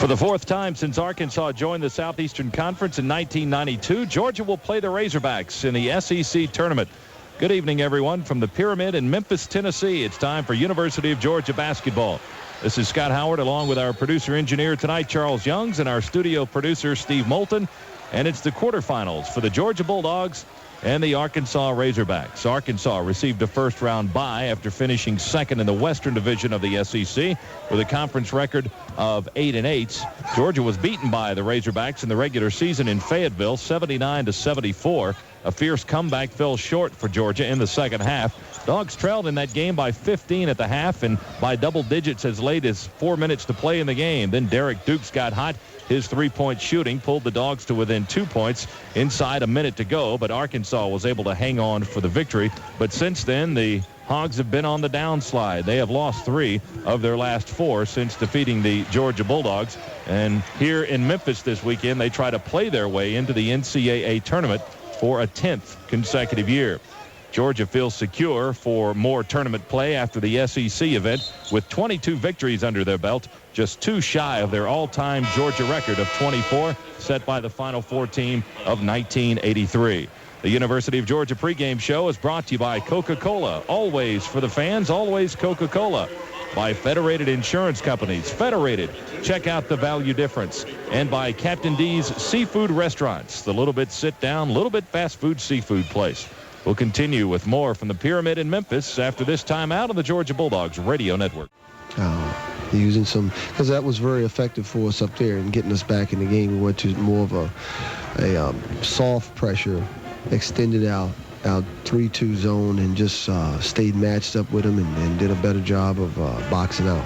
For the fourth time since Arkansas joined the Southeastern Conference in 1992, Georgia will play the Razorbacks in the SEC tournament. Good evening, everyone. From the Pyramid in Memphis, Tennessee, it's time for University of Georgia basketball. This is Scott Howard along with our producer-engineer tonight, Charles Youngs, and our studio producer, Steve Moulton. And it's the quarterfinals for the Georgia Bulldogs and the Arkansas Razorbacks. Arkansas received a first-round bye after finishing second in the Western Division of the SEC with a conference record of 8-8. Georgia was beaten by the Razorbacks in the regular season in Fayetteville, 79-74. A fierce comeback fell short for Georgia in the second half. Dogs trailed in that game by 15 at the half and by double digits as late as 4 minutes to play in the game. Then Derek Dukes got hot. His three-point shooting pulled the Dogs to within 2 points inside a minute to go, but Arkansas was able to hang on for the victory. But since then, the Hogs have been on the downslide. They have lost 3 of their last 4 since defeating the Georgia Bulldogs. And here in Memphis this weekend, they try to play their way into the NCAA tournament for a 10th consecutive year. Georgia feels secure for more tournament play after the SEC event with 22 victories under their belt, just 2 shy of their all-time Georgia record of 24 set by the Final Four team of 1983. The University of Georgia pregame show is brought to you by Coca-Cola. Always for the fans, always Coca-Cola. By Federated Insurance Companies. Federated, check out the value difference. And by Captain D's Seafood Restaurants, the little bit sit-down, little bit fast food seafood place. We'll continue with more from the Pyramid in Memphis after this timeout on the Georgia Bulldogs Radio Network. Using some, because that was very effective for us up there and getting us back in the game. We went to more of a soft pressure, extended our 3-2 zone and just stayed matched up with them and did a better job of boxing out.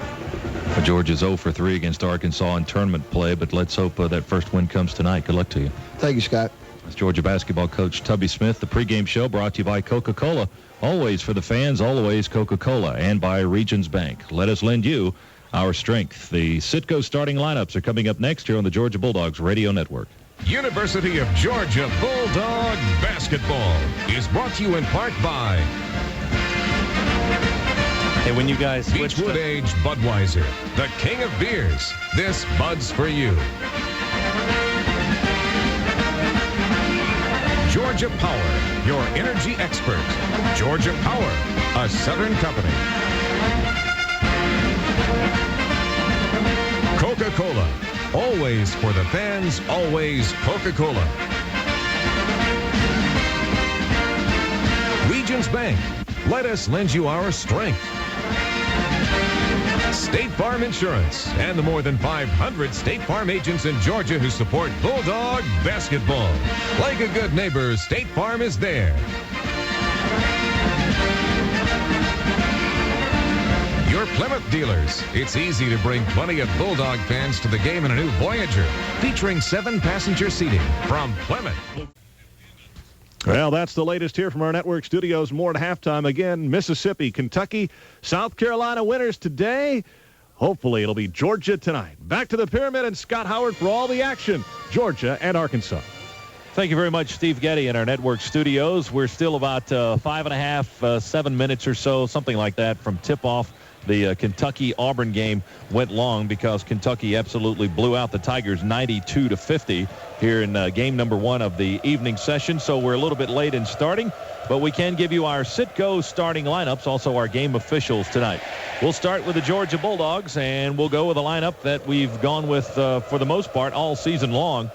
Georgia's 0 for 3 against Arkansas in tournament play, but let's hope that first win comes tonight. Good luck to you. Thank you, Scott. That's Georgia basketball coach Tubby Smith. The pregame show brought to you by Coca-Cola. Always for the fans, always Coca-Cola. And by Regions Bank. Let us lend you our strength. The Citgo starting lineups are coming up next here on the Georgia Bulldogs Radio Network. University of Georgia Bulldog basketball is brought to you in part by when you guys switched Beechwood Age Budweiser, the king of beers. This Bud's for you. Georgia Power, your energy expert. Georgia Power, a Southern company. Coca-Cola, always for the fans, always Coca-Cola. Regions Bank, let us lend you our strength. State Farm Insurance and the more than 500 State Farm agents in Georgia who support Bulldog basketball. Like a good neighbor, State Farm is there. Your Plymouth dealers. It's easy to bring plenty of Bulldog fans to the game in a new Voyager, featuring 7-passenger seating from Plymouth. Well, that's the latest here from our network studios. More at halftime. Again, Mississippi, Kentucky, South Carolina winners today. Hopefully it'll be Georgia tonight. Back to the Pyramid and Scott Howard for all the action. Georgia and Arkansas. Thank you very much, Steve Getty, in our network studios. We're still about 5.5, 7 minutes or so, something like that, from tip-off. The Kentucky-Auburn game went long because Kentucky absolutely blew out the Tigers 92-50 here in game number 1 of the evening session. So we're a little bit late in starting, but we can give you our Citgo starting lineups, also our game officials tonight. We'll start with the Georgia Bulldogs, and we'll go with a lineup that we've gone with for the most part all season long.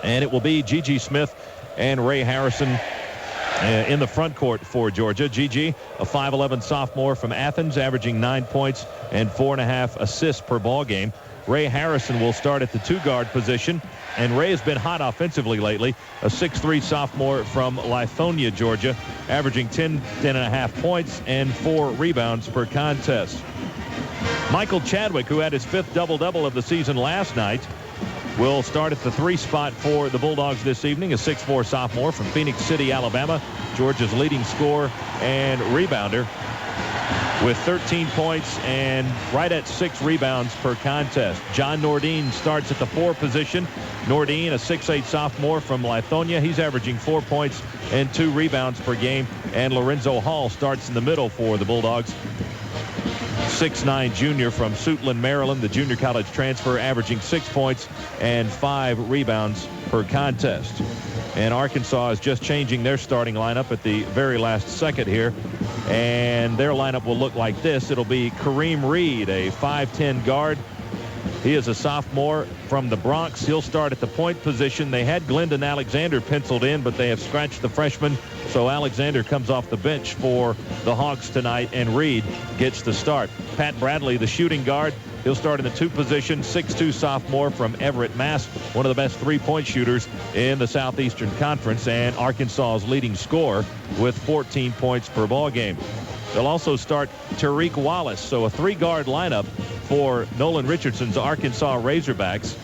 And it will be Gigi Smith and Ray Harrison in the front court for Georgia. Gigi, a 5'11 sophomore from Athens, averaging 9 points and 4.5 assists per ball game. Ray Harrison will start at the 2-guard position, and Ray has been hot offensively lately. A 6'3 sophomore from Lithonia, Georgia, averaging 10.5 points and 4 rebounds per contest. Michael Chadwick, who had his 5th double-double of the season last night, will start at the 3 spot for the Bulldogs this evening. A 6'4 sophomore from Phoenix City, Alabama, Georgia's leading scorer and rebounder, with 13 points and right at 6 rebounds per contest. John Nordine starts at the 4 position. Nordine, a 6'8 sophomore from Lithonia. He's averaging 4 points and 2 rebounds per game. And Lorenzo Hall starts in the middle for the Bulldogs. 6'9" junior from Suitland, Maryland, the junior college transfer, averaging 6 points and 5 rebounds per contest. And Arkansas is just changing their starting lineup at the very last second here. And their lineup will look like this. It'll be Kareem Reed, a 5'10" guard. He is a sophomore from the Bronx. He'll start at the point position. They had Glendon Alexander penciled in, but they have scratched the freshman. So Alexander comes off the bench for the Hawks tonight, and Reed gets the start. Pat Bradley, the shooting guard, he'll start in the 2 position, 6'2" sophomore from Everett, Mass., one of the best three-point shooters in the Southeastern Conference, and Arkansas's leading scorer with 14 points per ball game. They'll also start Tariq Wallace, so a 3-guard lineup for Nolan Richardson's Arkansas Razorbacks.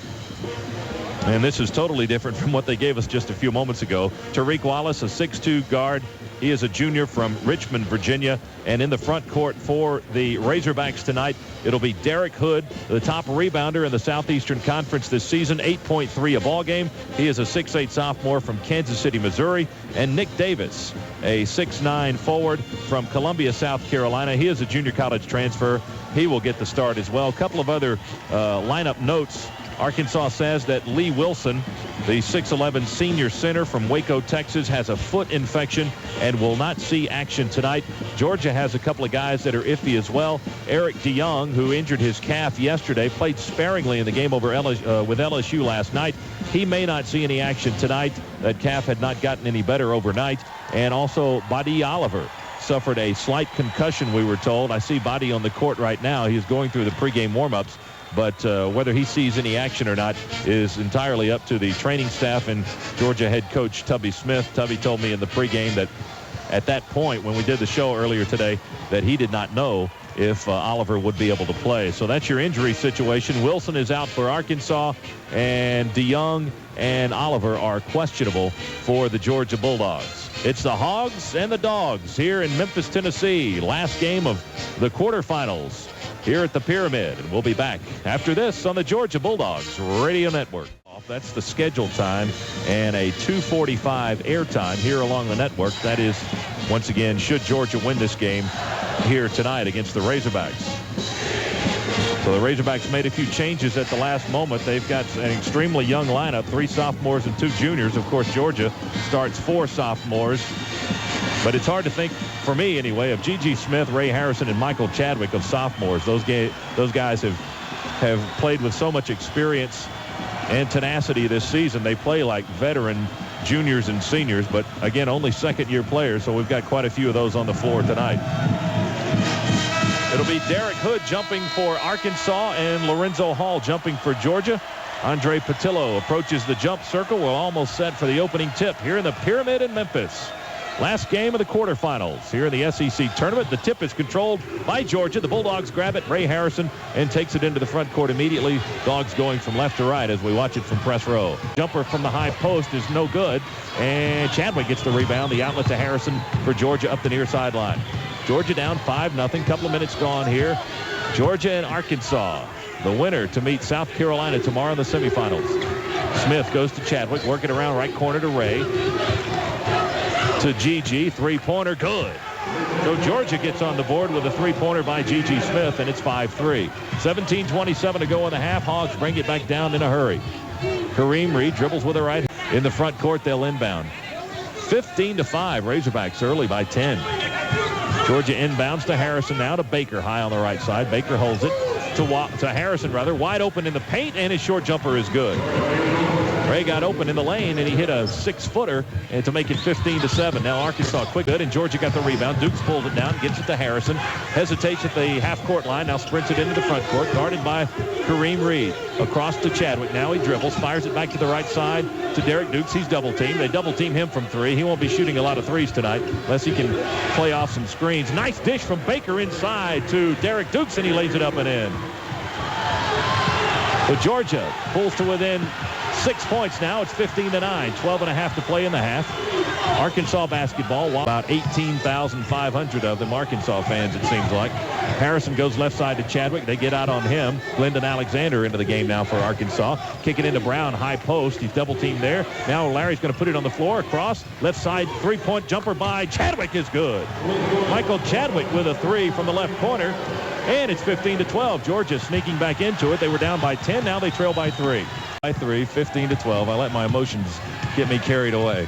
And this is totally different from what they gave us just a few moments ago. Tariq Wallace, a 6'2" guard. He is a junior from Richmond, Virginia. And in the front court for the Razorbacks tonight, it'll be Derek Hood, the top rebounder in the Southeastern Conference this season, 8.3 a ball game. He is a 6'8" sophomore from Kansas City, Missouri. And Nick Davis, a 6'9" forward from Columbia, South Carolina. He is a junior college transfer. He will get the start as well. A couple of other lineup notes. Arkansas says that Lee Wilson, the 6'11" senior center from Waco, Texas, has a foot infection and will not see action tonight. Georgia has a couple of guys that are iffy as well. Eric DeYoung, who injured his calf yesterday, played sparingly in the game over with LSU last night. He may not see any action tonight. That calf had not gotten any better overnight. And also Badi Oliver suffered a slight concussion, we were told. I see Badi on the court right now. He's going through the pregame warm-ups. But whether he sees any action or not is entirely up to the training staff and Georgia head coach Tubby Smith. Tubby told me in the pregame that at that point when we did the show earlier today that he did not know if Oliver would be able to play. So that's your injury situation. Wilson is out for Arkansas, and DeYoung and Oliver are questionable for the Georgia Bulldogs. It's the Hogs and the Dogs here in Memphis, Tennessee. Last game of the quarterfinals here at the Pyramid, and we'll be back after this on the Georgia Bulldogs Radio Network. That's the scheduled time and a 2:45 airtime here along the network. That is, once again, should Georgia win this game here tonight against the Razorbacks. So the Razorbacks made a few changes at the last moment. They've got an extremely young lineup, 3 sophomores and 2 juniors. Of course, Georgia starts 4 sophomores. But it's hard to think, for me anyway, of G.G. Smith, Ray Harrison, and Michael Chadwick of sophomores. Those guys have played with so much experience and tenacity this season. They play like veteran juniors and seniors, but again, only second-year players, so we've got quite a few of those on the floor tonight. It'll be Derek Hood jumping for Arkansas and Lorenzo Hall jumping for Georgia. Andre Patillo approaches the jump circle. We're almost set for the opening tip here in the Pyramid in Memphis. Last game of the quarterfinals here in the SEC tournament. The tip is controlled by Georgia. The Bulldogs grab it. Ray Harrison and takes it into the front court immediately. Dogs going from left to right as we watch it from press row. Jumper from the high post is no good. And Chadwick gets the rebound. The outlet to Harrison for Georgia up the near sideline. Georgia down 5-0. Couple of minutes gone here. Georgia and Arkansas. The winner to meet South Carolina tomorrow in the semifinals. Smith goes to Chadwick. Working around right corner to Ray. To G.G. Three-pointer, good. So Georgia gets on the board with a three-pointer by G.G. Smith, and it's 5-3. 17:27 to go in the half. Hogs bring it back down in a hurry. Kareem Reed dribbles with the right. In the front court, they'll inbound. 15-5. Razorbacks early by 10. Georgia inbounds to Harrison now to Baker high on the right side. Baker holds it to Harrison, rather. Wide open in the paint, and his short jumper is good. Ray got open in the lane, and he hit a 6-footer and to make it 15-7. Now Arkansas quick good, and Georgia got the rebound. Dukes pulls it down, gets it to Harrison. Hesitates at the half-court line. Now sprints it into the front court, guarded by Kareem Reed. Across to Chadwick. Now he dribbles, fires it back to the right side to Derek Dukes. He's double-teamed. They double-team him from 3. He won't be shooting a lot of threes tonight unless he can play off some screens. Nice dish from Baker inside to Derek Dukes, and he lays it up and in. So Georgia pulls to within 6 points now. It's 15-9. 12.5 to play in the half. Arkansas basketball, about 18,500 of them Arkansas fans, it seems like. Harrison goes left side to Chadwick. They get out on him. Glendon Alexander into the game now for Arkansas. Kick it into Brown, high post. He's double teamed there. Now Larry's going to put it on the floor, across, left side, three-point jumper by Chadwick is good. Michael Chadwick with a three from the left corner, and it's 15-12. Georgia sneaking back into it. They were down by 10. Now they trail by 3. By 3, 15-12. I let my emotions get me carried away.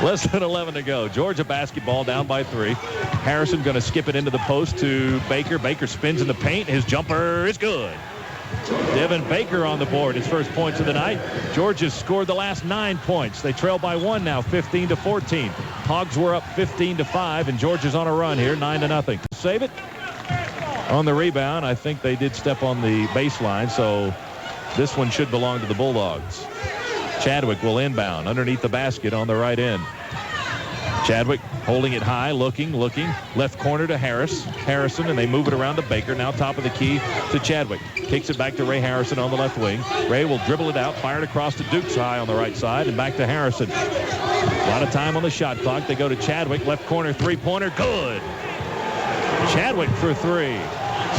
Less than 11 to go. Georgia basketball down by 3. Harrison going to skip it into the post to Baker. Baker spins in the paint. His jumper is good. Devin Baker on the board. His first points of the night. Georgia's scored the last 9 points. They trail by 1 now, 15-14. Hogs were up 15-5, and Georgia's on a run here, 9-0. Save it. On the rebound, I think they did step on the baseline, so this one should belong to the Bulldogs. Chadwick will inbound underneath the basket on the right end. Chadwick holding it high, looking. Left corner to Harrison, and they move it around to Baker. Now top of the key to Chadwick. Kicks it back to Ray Harrison on the left wing. Ray will dribble it out, fire it across to Dukes high on the right side, and back to Harrison. A lot of time on the shot clock. They go to Chadwick, left corner, three-pointer, good. Chadwick for 3.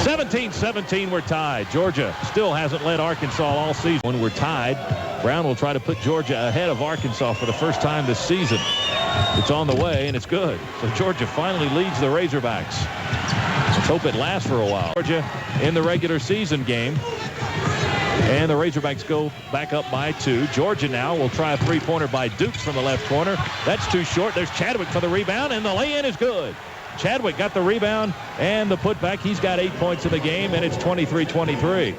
17-17, we're tied. Georgia still hasn't led Arkansas all season. When we're tied, Brown will try to put Georgia ahead of Arkansas for the first time this season. It's on the way, and it's good. So Georgia finally leads the Razorbacks. Let's hope it lasts for a while. Georgia in the regular season game. And the Razorbacks go back up by 2. Georgia now will try a three-pointer by Dukes from the left corner. That's too short. There's Chadwick for the rebound, and the lay-in is good. Chadwick got the rebound and the putback. He's got 8 points in the game, and it's 23-23.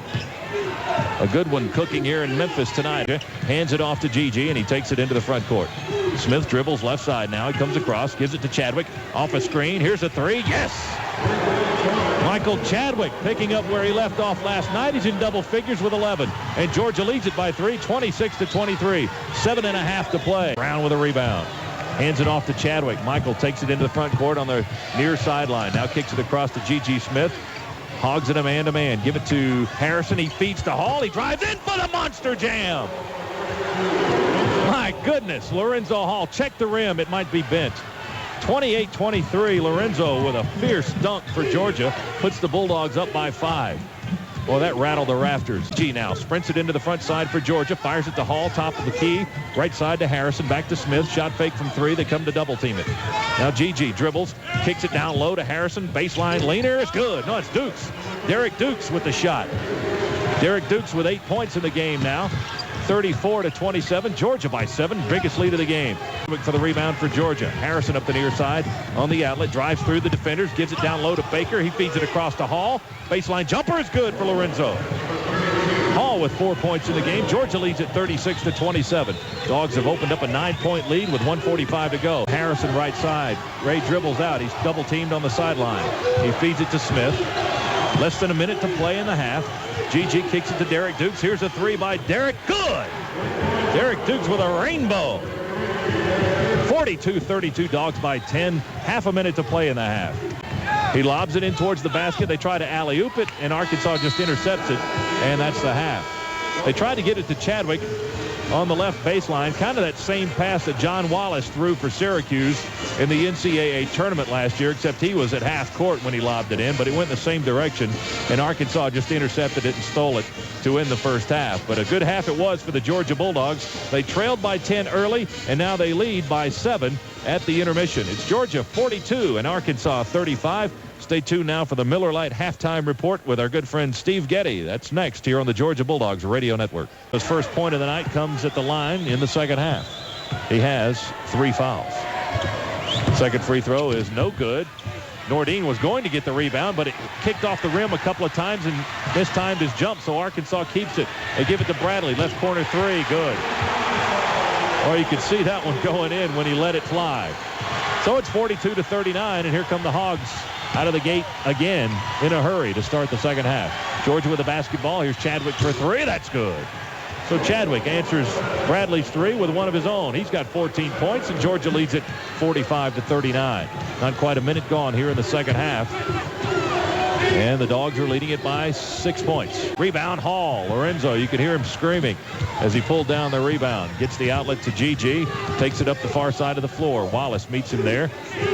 A good one cooking here in Memphis tonight. Hands it off to Gigi, and he takes it into the front court. Smith dribbles left side now. He comes across, gives it to Chadwick. Off a screen. Here's a 3. Yes! Michael Chadwick picking up where he left off last night. He's in double figures with 11. And Georgia leads it by 3, 26-23. 7.5 to play. Brown with a rebound. Hands it off to Chadwick. Michael takes it into the front court on the near sideline. Now kicks it across to G.G. Smith. Hogs it a man-to-man. Give it to Harrison. He feeds to Hall. He drives in for the monster jam. My goodness. Lorenzo Hall. Check the rim. It might be bent. 28-23. Lorenzo with a fierce dunk for Georgia. Puts the Bulldogs up by 5. Well, that rattled the rafters. G now sprints it into the front side for Georgia. Fires it to Hall, top of the key. Right side to Harrison. Back to Smith. Shot fake from 3. They come to double team it. Now GG dribbles. Kicks it down low to Harrison. Baseline leaner is good. No, it's Dukes. Derek Dukes with the shot. Derek Dukes with 8 points in the game now. 34-27. Georgia by 7. Biggest lead of the game. For the rebound for Georgia. Harrison up the near side on the outlet. Drives through the defenders. Gives it down low to Baker. He feeds it across to Hall. Baseline jumper is good for Lorenzo. Hall with 4 points in the game. Georgia leads at 36-27. Dogs have opened up a 9-point lead with 1:45 to go. Harrison right side. Ray dribbles out. He's double teamed on the sideline. He feeds it to Smith. Less than a minute to play in the half. GG kicks it to Derek Dukes. Here's a 3 by Derek. Good! Derek Dukes with a rainbow. 42-32, Dogs by 10. Half a minute to play in the half. He lobs it in towards the basket. They try to alley-oop it, and Arkansas just intercepts it, and that's the half. They tried to get it to Chadwick on the left baseline, kind of that same pass that John Wallace threw for Syracuse in the NCAA tournament last year, except he was at half court when he lobbed it in, but it went in the same direction, and Arkansas just intercepted it and stole it to end the first half. But a good half it was for the Georgia Bulldogs. They trailed by 10 early, and now they lead by 7 at the intermission. It's Georgia 42 and Arkansas 35. Stay tuned now for the Miller Lite halftime report with our good friend Steve Getty. That's next here on the Georgia Bulldogs Radio Network. His first point of the night comes at the line in the second half. He has 3 fouls. Second free throw is no good. Nordine was going to get the rebound, but it kicked off the rim a couple of times and mistimed his jump, so Arkansas keeps it. They give it to Bradley. Left corner 3, good. Or you could see that one going in when he let it fly. So it's 42-39, and here come the Hogs out of the gate again in a hurry to start the second half. Georgia with the basketball. Here's Chadwick for 3. That's good. So Chadwick answers Bradley's 3 with one of his own. He's got 14 points, and Georgia leads it 45-39. Not quite a minute gone here in the second half. And the Dogs are leading it by 6 points. Rebound, Hall. Lorenzo, you can hear him screaming as he pulled down the rebound. Gets the outlet to GG. Takes it up the far side of the floor. Wallace meets him there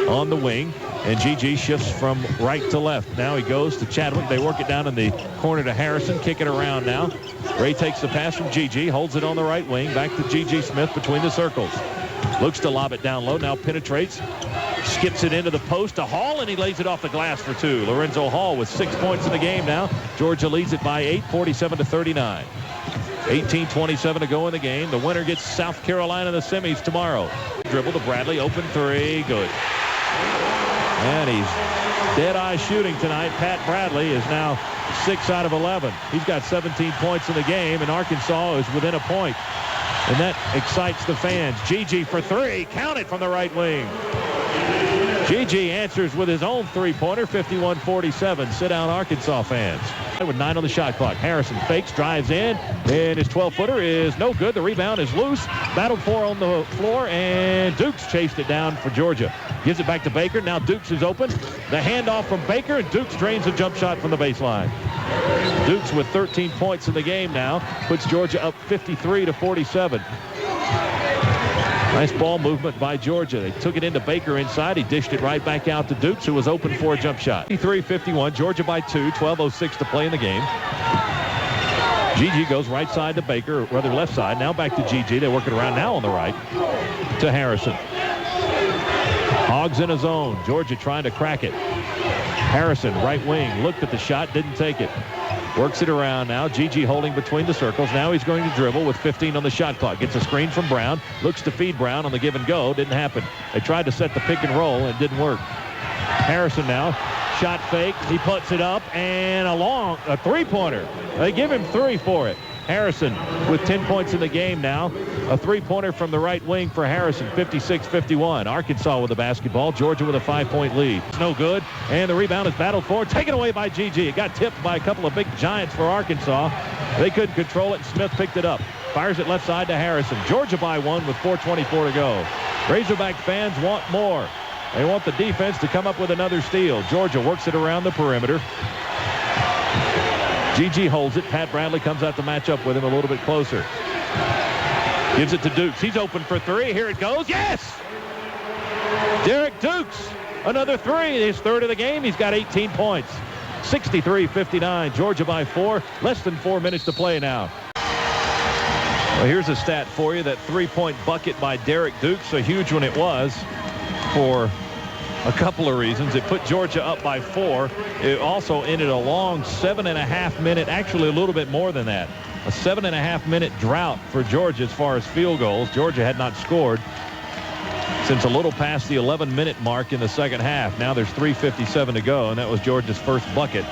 on the wing. And GG shifts from right to left. Now he goes to Chadwick. They work it down in the corner to Harrison. Kick it around now. Ray takes the pass from GG. Holds it on the right wing. Back to GG Smith between the circles. Looks to lob it down low. Now penetrates. Skips it into the post to Hall, and he lays it off the glass for 2. Lorenzo Hall with 6 points in the game now. Georgia leads it by 8, 47-39. 18:27 to go in the game. The winner gets South Carolina in the semis tomorrow. Dribble to Bradley. Open 3. Good. And he's dead-eye shooting tonight. Pat Bradley is now 6 out of 11. He's got 17 points in the game, and Arkansas is within a point. And that excites the fans. GG for 3. Count it from the right wing. GG answers with his own three-pointer, 51-47. Sit down, Arkansas fans. With 9 on the shot clock. Harrison fakes, drives in, and his 12-footer is no good. The rebound is loose. Battled for on the floor, and Dukes chased it down for Georgia. Gives it back to Baker. Now Dukes is open. The handoff from Baker, and Dukes drains a jump shot from the baseline. Dukes with 13 points in the game now. Puts Georgia up 53-47. Nice ball movement by Georgia. They took it into Baker inside. He dished it right back out to Dukes, who was open for a jump shot. 53-51. Georgia by 2. 12:06 to play in the game. GG goes right side to Baker, or rather left side. Now back to GG. They work it around now on the right to Harrison. Hogs in a zone. Georgia trying to crack it. Harrison, right wing, looked at the shot, didn't take it. Works it around now. GG holding between the circles. Now he's going to dribble with 15 on the shot clock. Gets a screen from Brown. Looks to feed Brown on the give and go. Didn't happen. They tried to set the pick and roll and didn't work. Harrison now. Shot fake. He puts it up and a three-pointer. They give him 3 for it. Harrison with 10 points in the game now. A three-pointer from the right wing for Harrison, 56-51. Arkansas with the basketball. Georgia with a 5-point lead. It's no good. And the rebound is battled for. Taken away by GG. It got tipped by a couple of big giants for Arkansas. They couldn't control it, and Smith picked it up. Fires it left side to Harrison. Georgia by 1 with 4:24 to go. Razorback fans want more. They want the defense to come up with another steal. Georgia works it around the perimeter. GG holds it. Pat Bradley comes out to match up with him a little bit closer. Gives it to Dukes. He's open for 3. Here it goes. Yes! Derek Dukes. Another 3. His 3rd of the game. He's got 18 points. 63-59. Georgia by 4. Less than 4 minutes to play now. Well, here's a stat for you. That 3-point bucket by Derek Dukes. A huge one it was for a couple of reasons. It put Georgia up by 4. It also ended a long 7.5-minute, actually a little bit more than that, a 7.5-minute drought for Georgia as far as field goals. Georgia had not scored since a little past the 11-minute mark in the second half. Now there's 3:57 to go, and that was Georgia's first bucket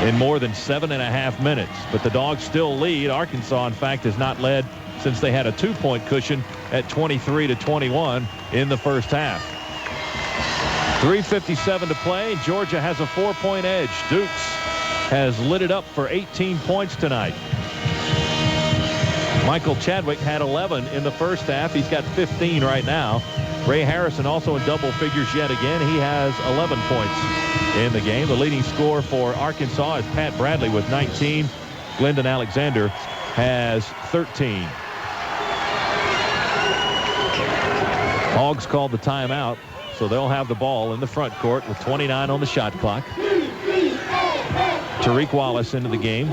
in more than 7.5 minutes. But the Dogs still lead. Arkansas, in fact, has not led since they had a 2-point cushion at 23-21 in the first half. 3:57 to play. Georgia has a 4-point edge. Dukes has lit it up for 18 points tonight. Michael Chadwick had 11 in the first half. He's got 15 right now. Ray Harrison also in double figures yet again. He has 11 points in the game. The leading scorer for Arkansas is Pat Bradley with 19. Glendon Alexander has 13. Hogs called the timeout, so they'll have the ball in the front court with 29 on the shot clock. Tariq Wallace into the game.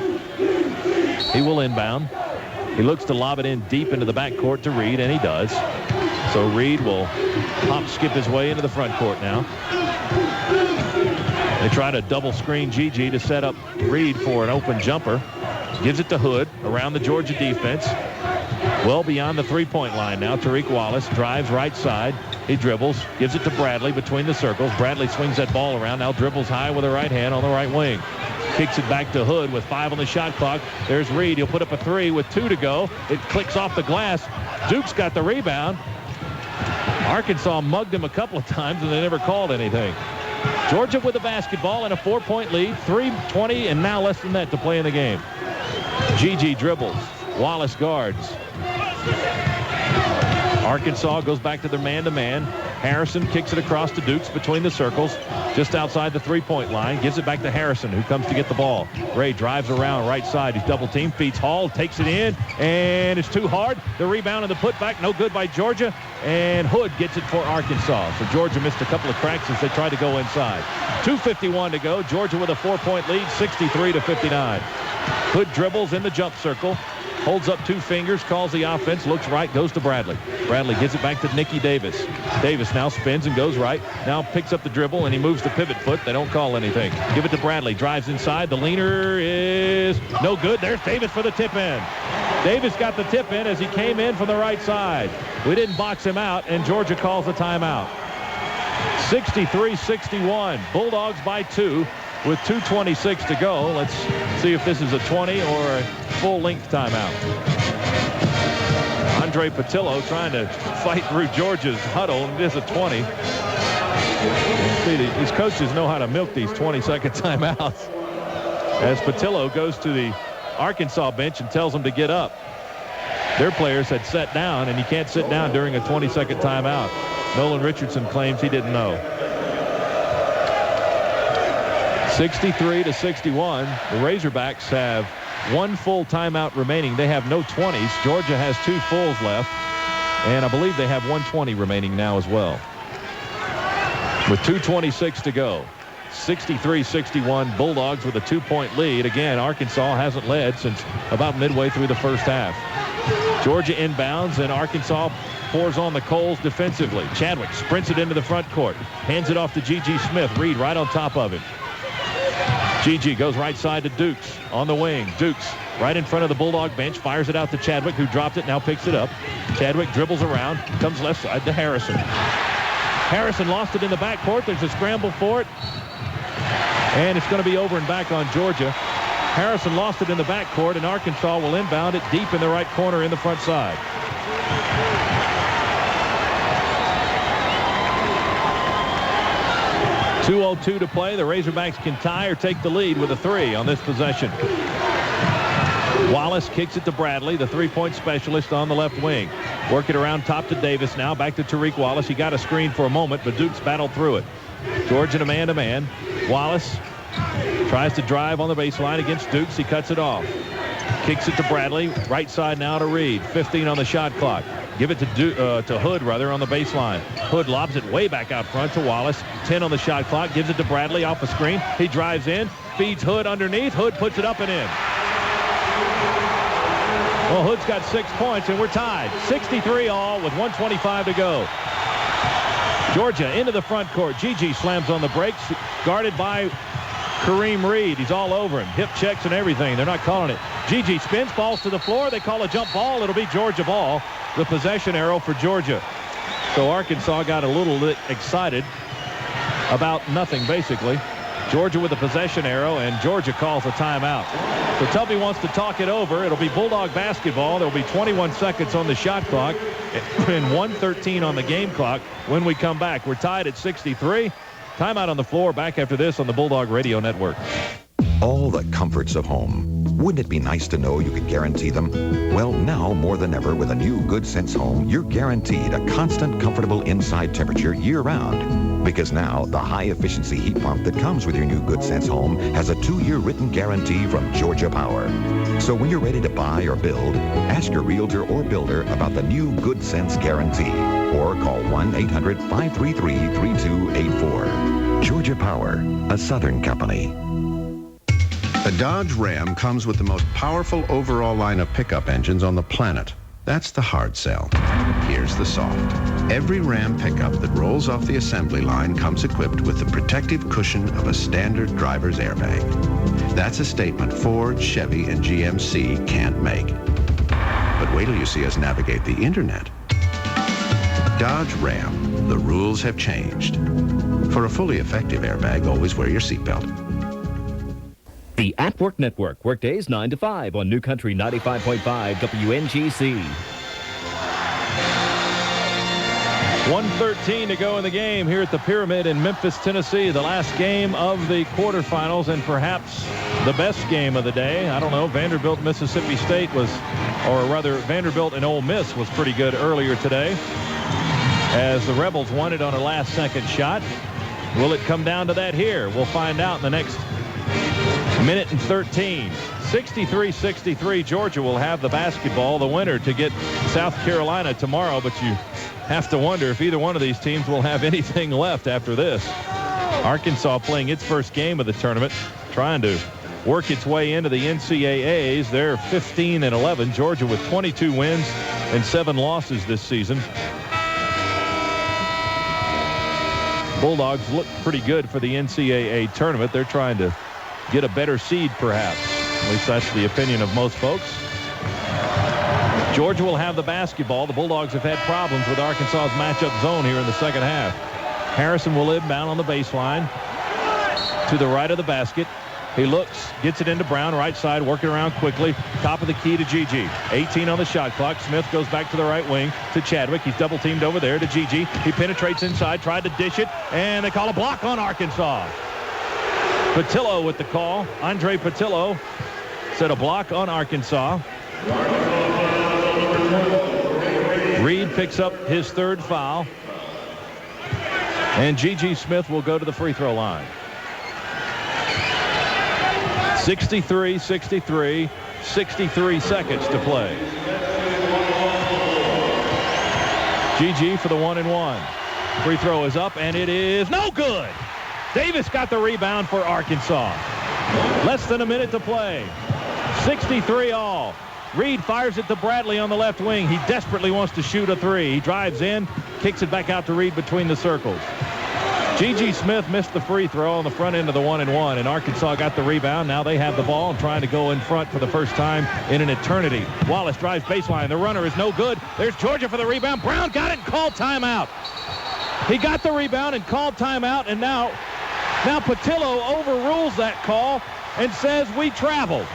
He will inbound. He looks to lob it in deep into the backcourt to Reed, and he does. So Reed will hop skip his way into the front court now. They try to double screen GG to set up Reed for an open jumper. Gives it to Hood around the Georgia defense. Well beyond the three-point line now. Tariq Wallace drives right side. He dribbles, gives it to Bradley between the circles. Bradley swings that ball around, now dribbles high with the right hand on the right wing. Kicks it back to Hood with 5 on the shot clock. There's Reed. He'll put up a 3 with 2 to go. It clicks off the glass. Duke's got the rebound. Arkansas mugged him a couple of times, and they never called anything. Georgia with the basketball and a 4-point lead. 3:20 and now less than that to play in the game. GG dribbles. Wallace guards. Arkansas goes back to their man-to-man. Harrison kicks it across to Dukes between the circles, just outside the three-point line. Gives it back to Harrison, who comes to get the ball. Ray drives around right side. He's double-teamed, feeds Hall, takes it in, and it's too hard. The rebound and the putback, no good by Georgia, and Hood gets it for Arkansas. So Georgia missed a couple of cracks as they tried to go inside. 2:51 to go. Georgia with a 4-point lead, 63-59. Hood dribbles in the jump circle. Holds up 2 fingers, calls the offense, looks right, goes to Bradley. Bradley gives it back to Nicky Davis. Davis now spins and goes right. Now picks up the dribble, and he moves the pivot foot. They don't call anything. Give it to Bradley. Drives inside. The leaner is no good. There's Davis for the tip in. Davis got the tip in as he came in from the right side. We didn't box him out, and Georgia calls a timeout. 63-61. Bulldogs by 2. With 2:26 to go. Let's see if this is a 20 or a full-length timeout. Andre Patillo trying to fight through Georgia's huddle, and it is a 20. See, these coaches know how to milk these 20-second timeouts. As Patillo goes to the Arkansas bench and tells them to get up. Their players had sat down, and you can't sit down during a 20-second timeout. Nolan Richardson claims he didn't know. 63-61. The Razorbacks have 1 full timeout remaining. They have no 20s. Georgia has 2 fulls left, and I believe they have 120 remaining now as well. With 2:26 to go. 63-61. Bulldogs with a 2-point lead. Again, Arkansas hasn't led since about midway through the first half. Georgia inbounds, and Arkansas pours on the coals defensively. Chadwick sprints it into the front court. Hands it off to G.G. Smith. Reed right on top of him. G.G. goes right side to Dukes on the wing. Dukes right in front of the Bulldog bench, fires it out to Chadwick, who dropped it, now picks it up. Chadwick dribbles around, comes left side to Harrison. Harrison lost it in the backcourt. There's a scramble for it, and it's going to be over and back on Georgia. Harrison lost it in the backcourt, and Arkansas will inbound it deep in the right corner in the front side. .202 to play. The Razorbacks can tie or take the lead with a 3 on this possession. Wallace kicks it to Bradley, the 3-point specialist on the left wing. Work it around top to Davis now. Back to Tariq Wallace. He got a screen for a moment, but Dukes battled through it. Georgia man-to-man. Wallace tries to drive on the baseline against Dukes. He cuts it off. Kicks it to Bradley. Right side now to Reed. 15 on the shot clock. Give it to Hood, rather, on the baseline. Hood lobs it way back out front to Wallace. 10 on the shot clock. Gives it to Bradley off a screen. He drives in. Feeds Hood underneath. Hood puts it up and in. Well, Hood's got 6 points, and we're tied. 63 all with 1:25 to go. Georgia into the front court. G.G. slams on the brakes. Guarded by Kareem Reed. He's all over him. Hip checks and everything. They're not calling it. G.G. spins, falls to the floor. They call a jump ball. It'll be Georgia ball. The possession arrow for Georgia. So Arkansas got a little bit excited about nothing, basically. Georgia with a possession arrow, and Georgia calls a timeout. So Tubby wants to talk it over. It'll be Bulldog basketball. There'll be 21 seconds on the shot clock and 1:13 on the game clock when we come back. We're tied at 63. Timeout on the floor. Back after this on the Bulldog Radio Network. All the comforts of home. Wouldn't it be nice to know you could guarantee them? Well, now more than ever with a new Good Sense home, you're guaranteed a constant, comfortable inside temperature year-round. Because now, the high-efficiency heat pump that comes with your new Good Sense home has a 2-year written guarantee from Georgia Power. So when you're ready to buy or build, ask your realtor or builder about the new Good Sense guarantee. Or call 1-800-533-3284. Georgia Power, a Southern company. The Dodge Ram comes with the most powerful overall line of pickup engines on the planet. That's the hard sell. Here's the soft. Every Ram pickup that rolls off the assembly line comes equipped with the protective cushion of a standard driver's airbag. That's a statement Ford, Chevy, and GMC can't make. But wait till you see us navigate the internet. Dodge Ram. The rules have changed. For a fully effective airbag, always wear your seatbelt. The At Work Network, workdays 9 to 5 on New Country 95.5 WNGC. 1:13 to go in the game here at the Pyramid in Memphis, Tennessee. The last game of the quarterfinals and perhaps the best game of the day. I don't know. Vanderbilt, Mississippi State was, or rather Vanderbilt and Ole Miss was pretty good earlier today. as the Rebels won it on a last-second shot. Will it come down to that here? We'll find out in the next minute and 13. 63-63, Georgia will have the basketball, the winner to get South Carolina tomorrow, but you have to wonder if either one of these teams will have anything left after this. Arkansas playing its first game of the tournament, trying to work its way into the NCAAs. They're 15-11. Georgia with 22 wins and 7 losses this season. Bulldogs look pretty good for the NCAA tournament. They're trying to get a better seed, perhaps. At least that's the opinion of most folks. Georgia will have the basketball. The Bulldogs have had problems with Arkansas's matchup zone here in the second half. Harrison will inbound on the baseline to the right of the basket. He looks, gets it into Brown, right side, working around quickly. Top of the key to Gigi. 18 on the shot clock. Smith goes back to the right wing to Chadwick. He's double teamed over there to Gigi. He penetrates inside, tried to dish it, and they call a block on Arkansas. Patillo with the call. Andre Patillo said a block on Arkansas. Reed picks up his 3rd foul. And Gigi Smith will go to the free throw line. 63-63, 63 seconds to play. Gigi for the 1-and-1. Free throw is up, and it is no good. Davis got the rebound for Arkansas. Less than a minute to play. 63 all. Reed fires it to Bradley on the left wing. He desperately wants to shoot a 3. He drives in, kicks it back out to Reed between the circles. Gigi Smith missed the free throw on the front end of the 1-and-1, and Arkansas got the rebound. Now they have the ball and trying to go in front for the first time in an eternity. Wallace drives baseline. The runner is no good. There's Georgia for the rebound. Brown got it and called timeout. He got the rebound and called timeout, and now Patillo overrules that call and says we traveled.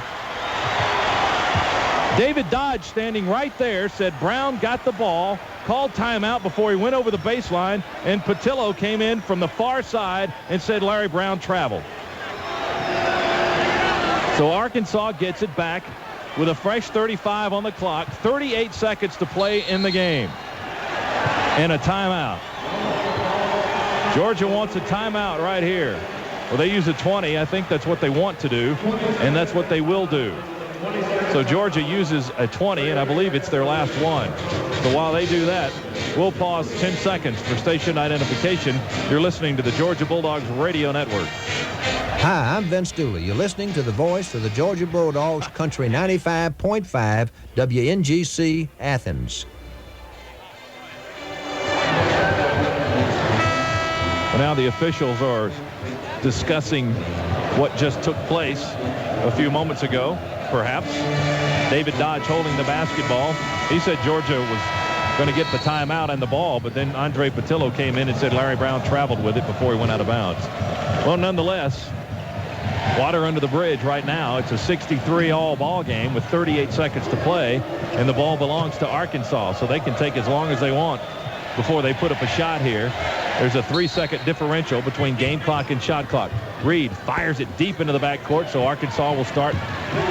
David Dodge, standing right there, said Brown got the ball, called timeout before he went over the baseline, and Patillo came in from the far side and said Larry Brown traveled. So Arkansas gets it back with a fresh 35 on the clock, 38 seconds to play in the game, and a timeout. Georgia wants a timeout right here. Well, they use a 20. I think that's what they want to do, and that's what they will do. So Georgia uses a 20, and I believe it's their last one. So while they do that, we'll pause 10 seconds for station identification. You're listening to the Georgia Bulldogs Radio Network. Hi, I'm Vince Dooley. You're listening to the voice of the Georgia Bulldogs, Country 95.5 WNGC Athens. Well, now the officials are discussing what just took place a few moments ago. Perhaps. David Dodge holding the basketball. He said Georgia was going to get the timeout and the ball, but then Andre Patillo came in and said Larry Brown traveled with it before he went out of bounds. Well, nonetheless, water under the bridge right now. It's a 63-all ball game with 38 seconds to play, and the ball belongs to Arkansas, so they can take as long as they want before they put up a shot here. There's a 3-second differential between game clock and shot clock. Reed fires it deep into the backcourt, so Arkansas will start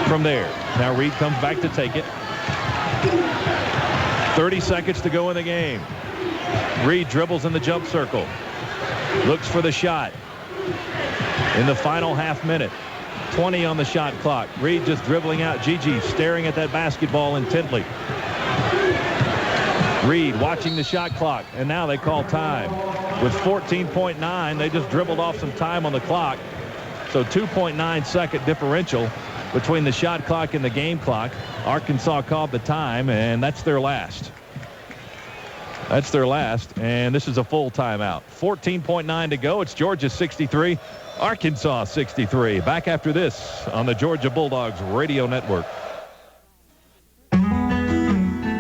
from there. Now Reed comes back to take it. 30 seconds to go in the game. Reed dribbles in the jump circle. Looks for the shot. In the final half minute. 20 on the shot clock. Reed just dribbling out. Gigi staring at that basketball intently. Reed watching the shot clock, and now they call time. With 14.9, they just dribbled off some time on the clock. So 2.9 second differential between the shot clock and the game clock. Arkansas called the time, and that's their last. That's their last, and this is a full timeout. 14.9 to go. It's Georgia 63, Arkansas 63. Back after this on the Georgia Bulldogs Radio Network.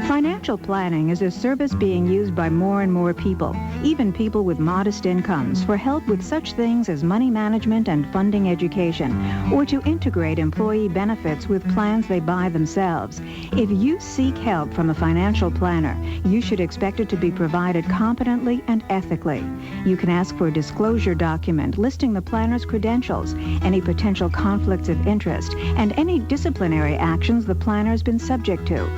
Financial planning is a service being used by more and more people. even people with modest incomes, for help with such things as money management and funding education, or to integrate employee benefits with plans they buy themselves. If you seek help from a financial planner, you should expect it to be provided competently and ethically. You can ask for a disclosure document listing the planner's credentials, any potential conflicts of interest, and any disciplinary actions the planner has been subject to.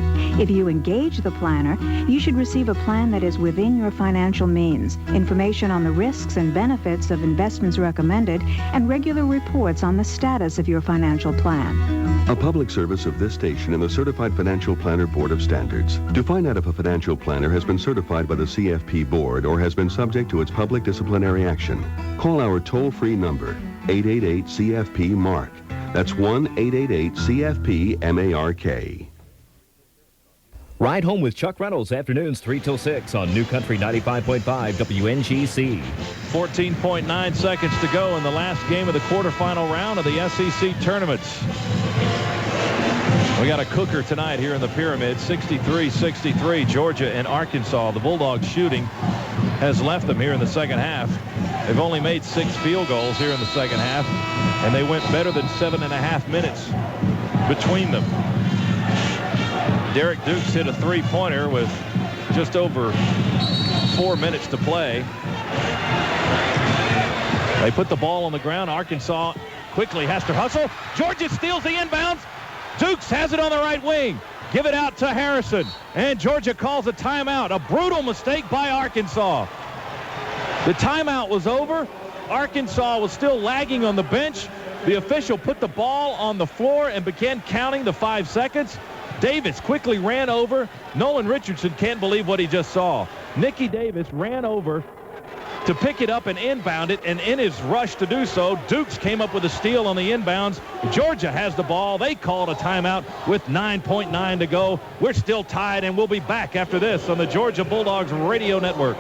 If you engage the planner, you should receive a plan that is within your financial means, information on the risks and benefits of investments recommended, and regular reports on the status of your financial plan. A public service of this station and the Certified Financial Planner Board of Standards. To find out if a financial planner has been certified by the CFP Board or has been subject to its public disciplinary action, call our toll-free number, 888-CFP-MARK. That's 1-888-CFP-MARK. Ride Home with Chuck Reynolds, afternoons 3 till 6 on New Country 95.5 WNGC. 14.9 seconds to go in the last game of the quarterfinal round of the SEC tournaments. We got a cooker tonight here in the Pyramid, 63-63, Georgia and Arkansas. The Bulldogs shooting has left them here in the second half. They've only made 6 field goals here in the second half, and they went better than 7.5 minutes between them. Derek Dukes hit a three-pointer with just over 4 minutes to play. They put the ball on the ground. Arkansas quickly has to hustle. Georgia steals the inbounds. Dukes has it on the right wing. Give it out to Harrison. And Georgia calls a timeout. A brutal mistake by Arkansas. The timeout was over. Arkansas was still lagging on the bench. The official put the ball on the floor and began counting the 5 seconds. Davis quickly ran over. Nolan Richardson can't believe what he just saw. Nicky Davis ran over to pick it up and inbound it, and in his rush to do so, Dukes came up with a steal on the inbounds. Georgia has the ball. They called a timeout with 9.9 to go. We're still tied, and we'll be back after this on the Georgia Bulldogs Radio Network.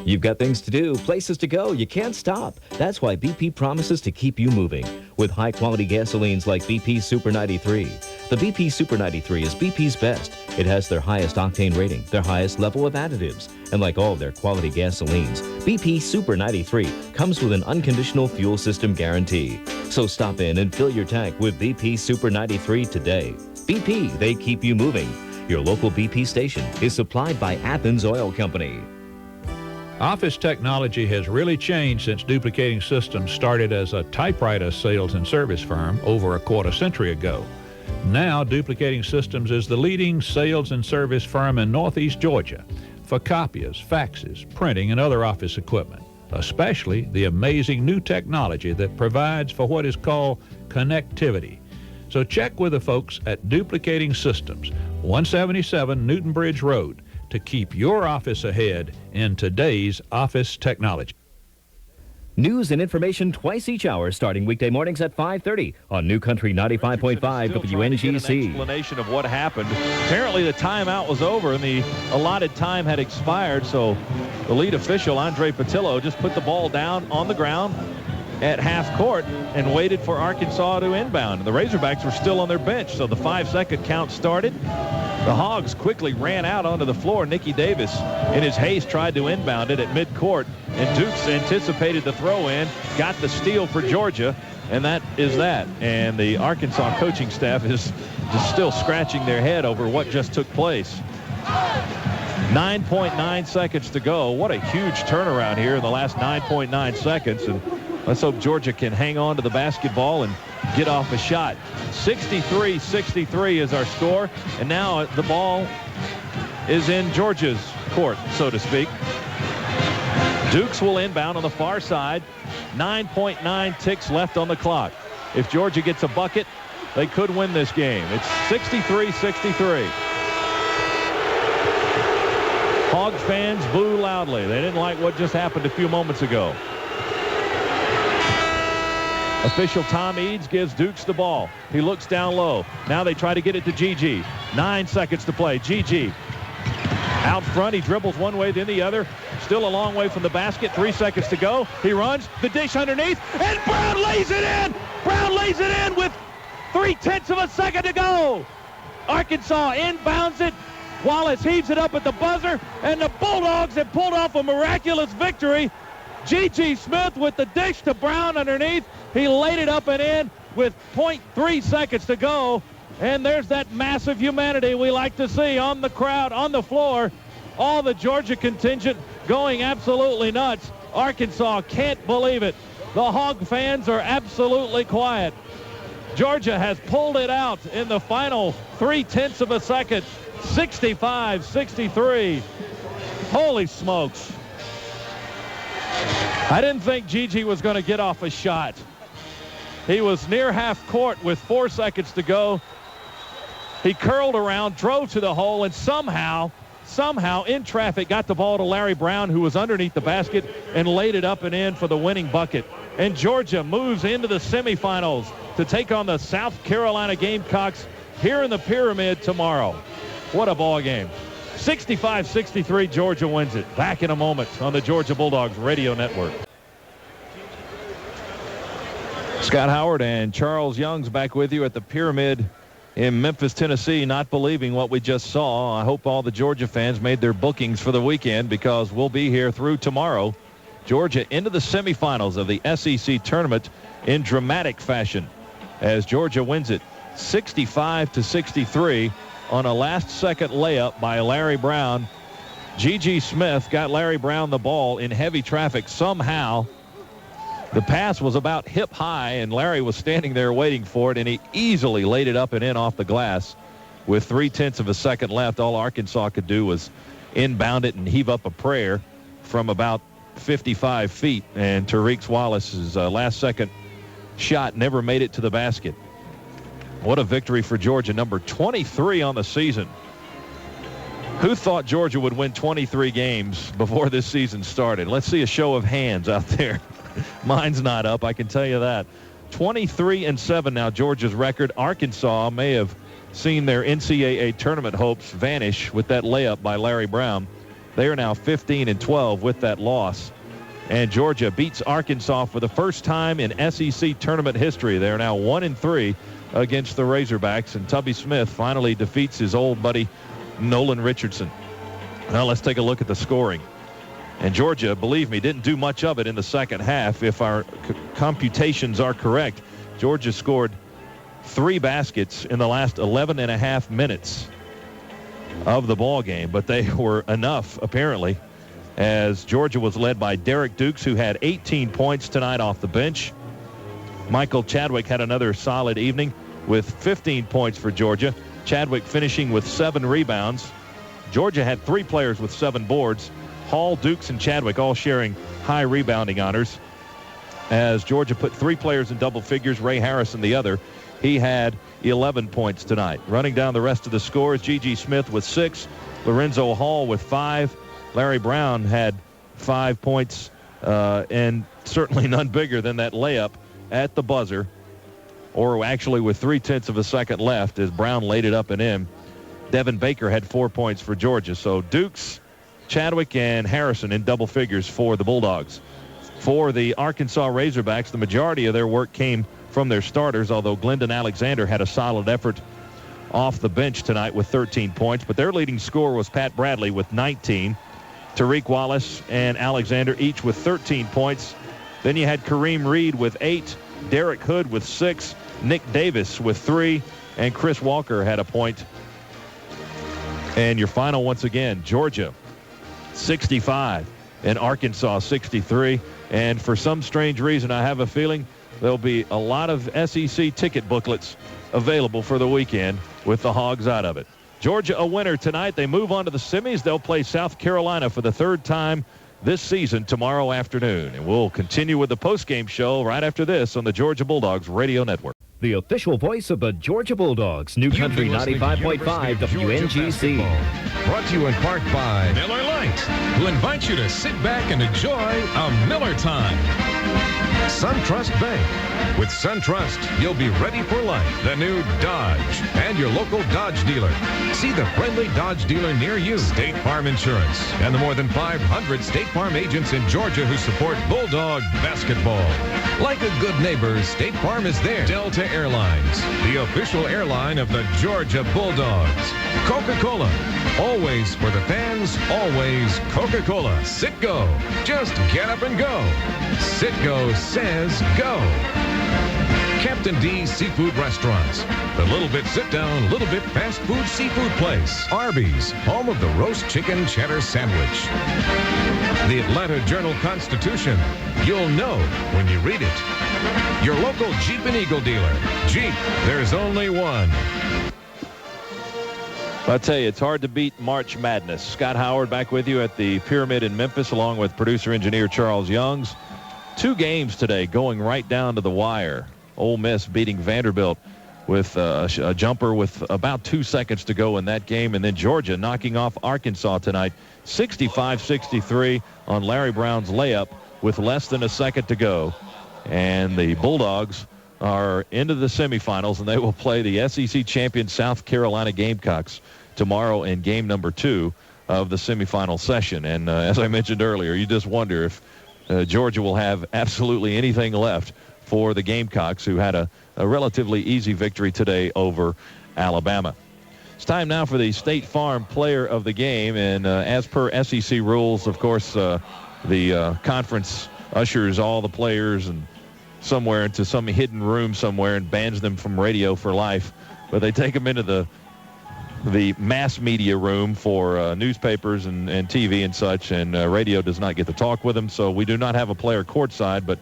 You've got things to do, places to go. You can't stop. That's why BP promises to keep you moving with high-quality gasolines like BP Super 93. The BP Super 93 is BP's best. It has their highest octane rating, their highest level of additives, and like all their quality gasolines, BP Super 93 comes with an unconditional fuel system guarantee. So stop in and fill your tank with BP Super 93 today. BP, they keep you moving. Your local BP station is supplied by Athens Oil Company. Office technology has really changed since Duplicating Systems started as a typewriter sales and service firm over a quarter century ago. Now, Duplicating Systems is the leading sales and service firm in Northeast Georgia for copiers, faxes, printing, and other office equipment, especially the amazing new technology that provides for what is called connectivity. So check with the folks at Duplicating Systems, 177 Newton Bridge Road, to keep your office ahead in today's office technology. News and information twice each hour, starting weekday mornings at 5:30 on New Country 95.5 WNGC. An explanation of what happened. Apparently the timeout was over and the allotted time had expired, so the lead official, Andre Patillo, just put the ball down on the ground at half court and waited for Arkansas to inbound. The Razorbacks were still on their bench, so the 5-second count started. The Hogs quickly ran out onto the floor. Nicky Davis, in his haste, tried to inbound it at midcourt, and Dukes anticipated the throw-in, got the steal for Georgia, and that is that. And the Arkansas coaching staff is just still scratching their head over what just took place. 9.9 seconds to go. What a huge turnaround here in the last 9.9 seconds. And let's hope Georgia can hang on to the basketball and get off a shot. 63-63 is our score, and now the ball is in Georgia's court, so to speak. Dukes will inbound on the far side. 9.9 ticks left on the clock. If Georgia gets a bucket, they could win this game. It's 63-63. Hogs fans boo loudly. They didn't like what just happened a few moments ago. Official Tom Eads gives Dukes the ball. He looks down low. Now they try to get it to GG. 9 seconds to play. GG out front. He dribbles one way, then the other. Still a long way from the basket. 3 seconds to go. He runs. The dish underneath. And Brown lays it in. Brown lays it in with 0.3 of a second to go. Arkansas inbounds it Wallace heaves it up at the buzzer, and the Bulldogs have pulled off a miraculous victory. G.G. Smith with the dish to Brown underneath. He laid it up and in with 0.3 seconds to go. And there's that massive humanity we like to see on the crowd, on the floor. All the Georgia contingent going absolutely nuts. Arkansas can't believe it. The Hog fans are absolutely quiet. Georgia has pulled it out in the final 0.3 of a second, 65-63. Holy smokes. I didn't think Gigi was going to get off a shot. He was near half court with 4 seconds to go. He curled around, drove to the hole, and somehow in traffic got the ball to Larry Brown, who was underneath the basket, and laid it up and in for the winning bucket. And Georgia moves into the semifinals to take on the South Carolina Gamecocks here in the Pyramid tomorrow. What a ball game. 65-63, Georgia wins it. Back in a moment on the Georgia Bulldogs Radio Network. Scott Howard and Charles Young's back with you at the Pyramid in Memphis, Tennessee, not believing what we just saw. I hope all the Georgia fans made their bookings for the weekend, because we'll be here through tomorrow. Georgia into the semifinals of the SEC tournament in dramatic fashion as Georgia wins it 65-63 on a last-second layup by Larry Brown. G.G. Smith got Larry Brown the ball in heavy traffic somehow. The pass was about hip high, and Larry was standing there waiting for it, and he easily laid it up and in off the glass with 0.3 of a second left. All Arkansas could do was inbound it and heave up a prayer from about 55 feet, and Tariq Wallace's last-second shot never made it to the basket. What a victory for Georgia, number 23 on the season. Who thought Georgia would win 23 games before this season started? Let's see a show of hands out there. Mine's not up, I can tell you that. 23-7 now, Georgia's record. Arkansas may have seen their NCAA tournament hopes vanish with that layup by Larry Brown. They are now 15-12 with that loss. And Georgia beats Arkansas for the first time in SEC tournament history. They are now 1-3 against the Razorbacks. And Tubby Smith finally defeats his old buddy Nolan Richardson. Now let's take a look at the scoring. And Georgia, believe me, didn't do much of it in the second half. If our computations are correct, Georgia scored 3 baskets in the last 11.5 minutes of the ball game, but they were enough, apparently, as Georgia was led by Derek Dukes, who had 18 points tonight off the bench. Michael Chadwick had another solid evening with 15 points for Georgia. Chadwick finishing with 7 rebounds. Georgia had 3 players with 7 boards. Hall, Dukes, and Chadwick all sharing high rebounding honors, as Georgia put 3 players in double figures. Ray Harrison, the other, he had 11 points tonight. Running down the rest of the scores, G.G. Smith with 6, Lorenzo Hall with 5, Larry Brown had 5 points, and certainly none bigger than that layup at the buzzer, or actually with 0.3 of a second left as Brown laid it up and in. Devin Baker had 4 points for Georgia. So Dukes, Chadwick, and Harrison in double figures for the Bulldogs. For the Arkansas Razorbacks, the majority of their work came from their starters, although Glendon Alexander had a solid effort off the bench tonight with 13 points. But their leading scorer was Pat Bradley with 19. Tariq Wallace and Alexander each with 13 points. Then you had Kareem Reed with 8, Derek Hood with 6, Nick Davis with 3, and Chris Walker had a point. And your final, once again, Georgia 65 and Arkansas 63. And for some strange reason, I have a feeling there'll be a lot of SEC ticket booklets available for the weekend with the Hogs out of it. Georgia a winner tonight. They move on to the semis. They'll play South Carolina for the 3rd time this season tomorrow afternoon. And we'll continue with the postgame show right after this on the Georgia Bulldogs Radio Network. The official voice of the Georgia Bulldogs, New Country 95.5 WNGC. Brought to you in part by Miller Lite, who invites you to sit back and enjoy a Miller time. SunTrust Bank. With SunTrust, you'll be ready for life. The new Dodge and your local Dodge dealer. See the friendly Dodge dealer near you. State Farm Insurance and the more than 500 State Farm agents in Georgia who support Bulldog basketball. Like a good neighbor, State Farm is there. Delta Airlines, the official airline of the Georgia Bulldogs. Coca-Cola, always for the fans, always Coca-Cola. Citgo, just get up and go. Citgo says go. Captain D's Seafood Restaurants, the little bit sit-down, little bit fast food seafood place. Arby's, home of the roast chicken cheddar sandwich. The Atlanta Journal-Constitution, you'll know when you read it. Your local Jeep and Eagle dealer. Jeep, there's only one. I tell you, it's hard to beat March Madness. Scott Howard back with you at the Pyramid in Memphis, along with producer-engineer Charles Youngs. 2 games today going right down to the wire. Ole Miss beating Vanderbilt with a jumper with about 2 seconds to go in that game. And then Georgia knocking off Arkansas tonight, 65-63 on Larry Brown's layup with less than a second to go. And the Bulldogs are into the semifinals, and they will play the SEC champion South Carolina Gamecocks tomorrow in game number 2 of the semifinal session. And as I mentioned earlier, you just wonder if Georgia will have absolutely anything left for the Gamecocks, who had a relatively easy victory today over Alabama. It's time now for the State Farm Player of the Game, and as per SEC rules, of course, the conference ushers all the players and somewhere into some hidden room somewhere and bans them from radio for life. But they take them into the mass media room for newspapers and TV and such, and radio does not get to talk with them. So we do not have a player courtside, but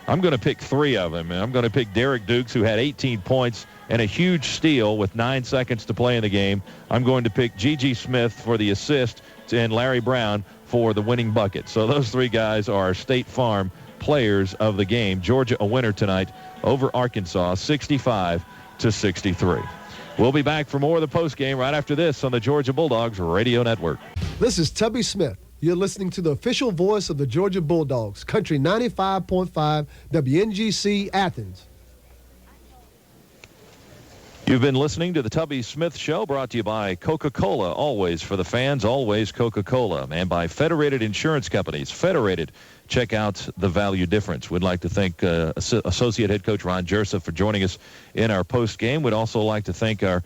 I'm going to pick 3 of them. And I'm going to pick Derek Dukes, who had 18 points and a huge steal with 9 seconds to play in the game. I'm going to pick G.G. Smith for the assist and Larry Brown for the winning bucket. So those 3 guys are State Farm players of the game. Georgia a winner tonight over Arkansas, 65-63. We'll be back for more of the postgame right after this on the Georgia Bulldogs Radio Network. This is Tubby Smith. You're listening to the official voice of the Georgia Bulldogs, Country 95.5 WNGC Athens. You've been listening to the Tubby Smith Show, brought to you by Coca-Cola, always for the fans, always Coca-Cola, and by Federated Insurance Companies. Federated, check out the value difference. We'd like to thank Associate Head Coach Ron Jersa for joining us in our post game. We'd also like to thank our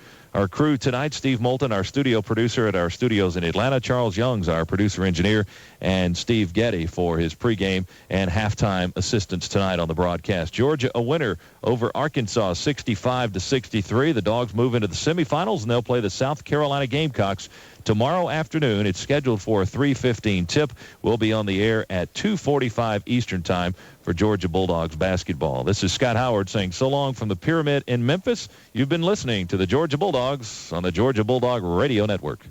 crew tonight, Steve Moulton, our studio producer at our studios in Atlanta, Charles Youngs, our producer-engineer, and Steve Getty for his pregame and halftime assistance tonight on the broadcast. Georgia a winner over Arkansas, 65-63. The Dogs move into the semifinals, and they'll play the South Carolina Gamecocks tomorrow afternoon. It's scheduled for a 3:15 tip. We'll be on the air at 2:45 Eastern Time for Georgia Bulldogs basketball. This is Scott Howard saying so long from the Pyramid in Memphis. You've been listening to the Georgia Bulldogs on the Georgia Bulldog Radio Network.